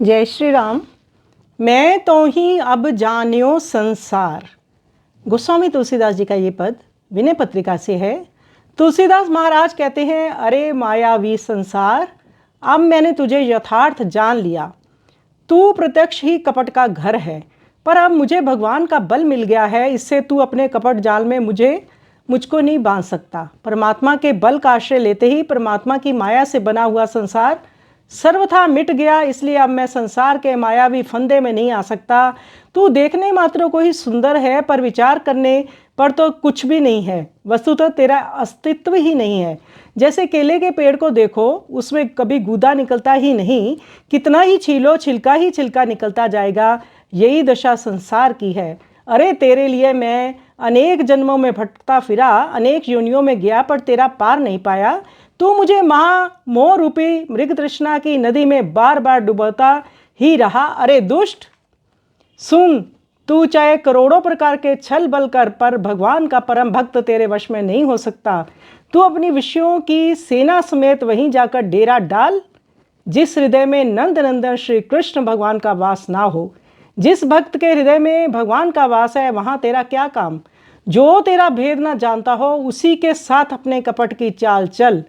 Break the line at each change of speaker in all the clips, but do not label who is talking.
जय श्री राम। मैं तो ही अब जान्यो संसार। गोस्वामी तुलसीदास जी का ये पद विनय पत्रिका से है। तुलसीदास महाराज कहते हैं, अरे मायावी संसार, अब मैंने तुझे यथार्थ जान लिया। तू प्रत्यक्ष ही कपट का घर है, पर अब मुझे भगवान का बल मिल गया है। इससे तू अपने कपट जाल में मुझको नहीं बांध सकता। परमात्मा के बल का आश्रय लेते ही परमात्मा की माया से बना हुआ संसार सर्वथा मिट गया। इसलिए अब मैं संसार के मायावी फंदे में नहीं आ सकता। तू देखने मात्र को ही सुंदर है, पर विचार करने पर तो कुछ भी नहीं है। वस्तुतः तेरा अस्तित्व ही नहीं है। जैसे केले के पेड़ को देखो, उसमें कभी गूदा निकलता ही नहीं, कितना ही छीलो छिलका ही छिलका निकलता जाएगा। यही दशा संसार की है। अरे तेरे लिए मैं अनेक जन्मों में भटकता फिरा, अनेक योनियों में गया, पर तेरा पार नहीं पाया। तू मुझे मोह रूपी मृग तृष्णा की नदी में बार बार डुबोता ही रहा। अरे दुष्ट सुन, तू चाहे करोड़ों प्रकार के छल बल कर, पर भगवान का परम भक्त तेरे वश में नहीं हो सकता। तू अपनी विषयों की सेना समेत वहीं जाकर डेरा डाल, जिस हृदय में नंद नंदन श्री कृष्ण भगवान का वास ना हो। जिस भक्त के हृदय में भगवान का वास है, वहाँ तेरा क्या काम। जो तेरा भेद ना जानता हो, उसी के साथ अपने कपट की चाल चल।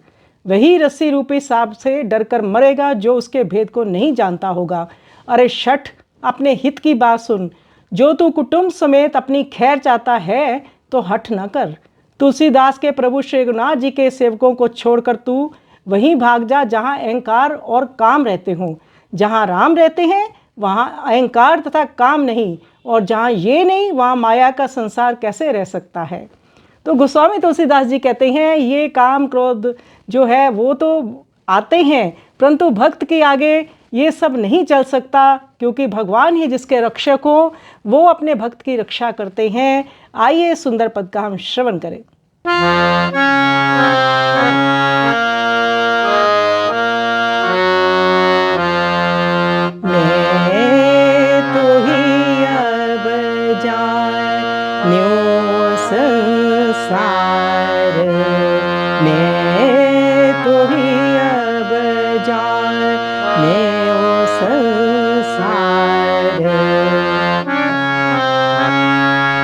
वही रस्सी रूपी सांप से डरकर मरेगा, जो उसके भेद को नहीं जानता होगा। अरे शठ, अपने हित की बात सुन। जो तू कुटुंब समेत अपनी खैर चाहता है, तो हठ न कर। तुलसीदास के प्रभु श्री रघुनाथ जी के सेवकों को छोड़कर तू वहीं भाग जा, जहाँ अहंकार और काम रहते हों। जहाँ राम रहते हैं, वहाँ अहंकार तथा काम नहीं, और जहाँ ये नहीं, वहाँ माया का संसार कैसे रह सकता है। तो गोस्वामी तुलसीदास जी कहते हैं, ये काम क्रोध जो है वो तो आते हैं, परंतु भक्त के आगे ये सब नहीं चल सकता, क्योंकि भगवान ही जिसके रक्षक हो, वो अपने भक्त की रक्षा करते हैं। आइए सुंदर पद का हम श्रवण करें। मैं तो ही अब जान्यो संसार, मैं तो ही अब जान्यो संसार।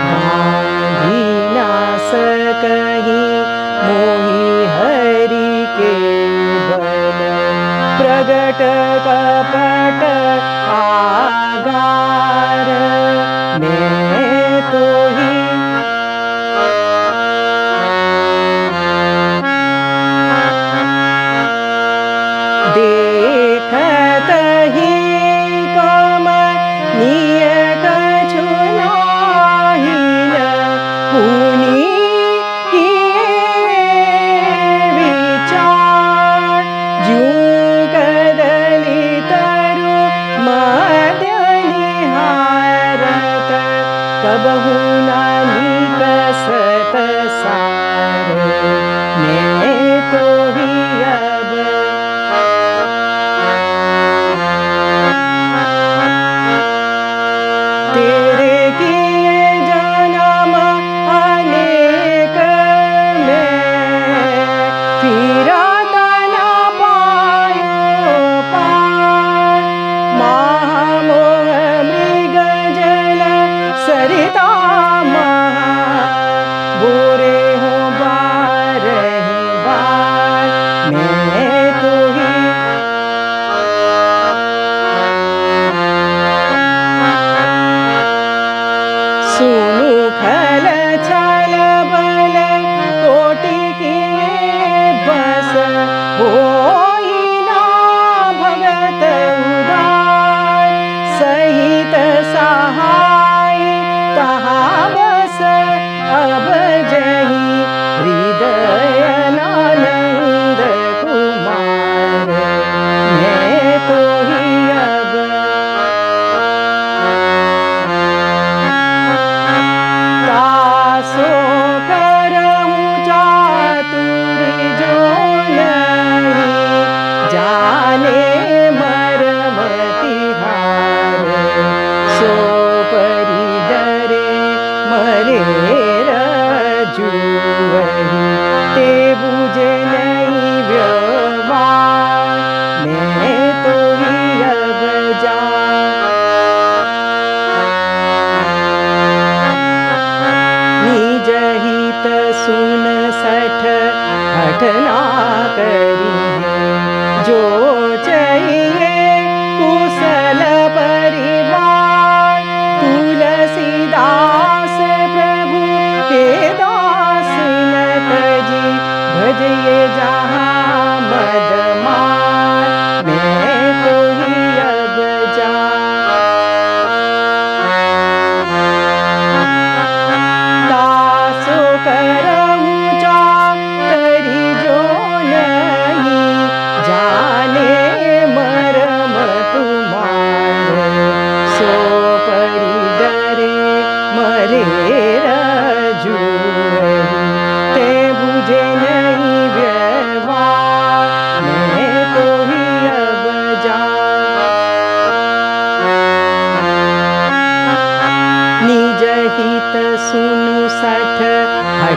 बांधी ना सकहीं मोहि हरि के बल, प्रगट कपट आगार। मैं तो ही देखत ही कमनीय कछु नाहिन, पुनि किए विचार। ज्यों कदली तरु मध्य निहारत, कबहु न निकसत सार। मैं तो ही अब तेरे किए जन्म अनेक में, फिरत न पायो पार। महामोह मृग जल सरिता महा, बोरे हो बारहि बार। मैं तो ही सुनु खल छल बल कोटि किए बस, होई ना भगत उदार। सहित सहाय तहाँ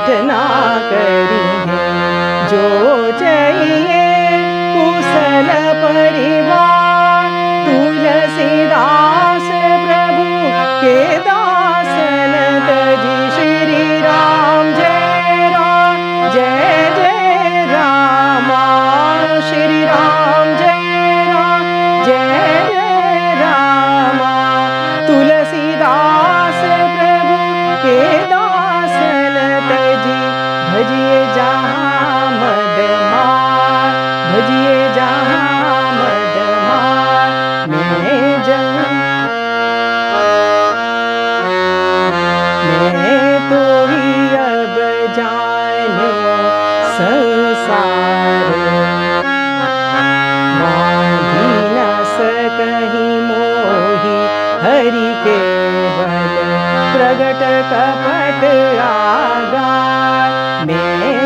रचना करी है। जो चाहिए कुशल परिवार, तुलसीदास प्रभु के दासन तजी। श्री राम जय राम जय जय राम, श्री राम जय जय राम। तुलसीदास प्रभु के दासन तजी, भजिए जहाँ मद मार, भजिए जहाँ मद मार। मैं तो ही अब जानो संसार, बांधी न सकहि मोहि हरि के बल, प्रगट कपट आगार। मैं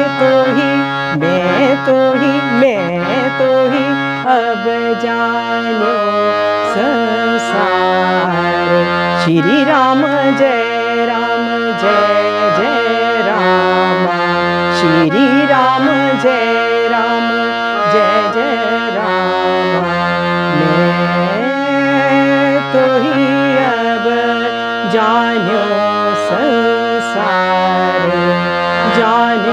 तो ही अब जानो संसार। श्री राम जय जय राम, श्री राम जय जय राम। मैं तो ही अब जानो संसार, जानो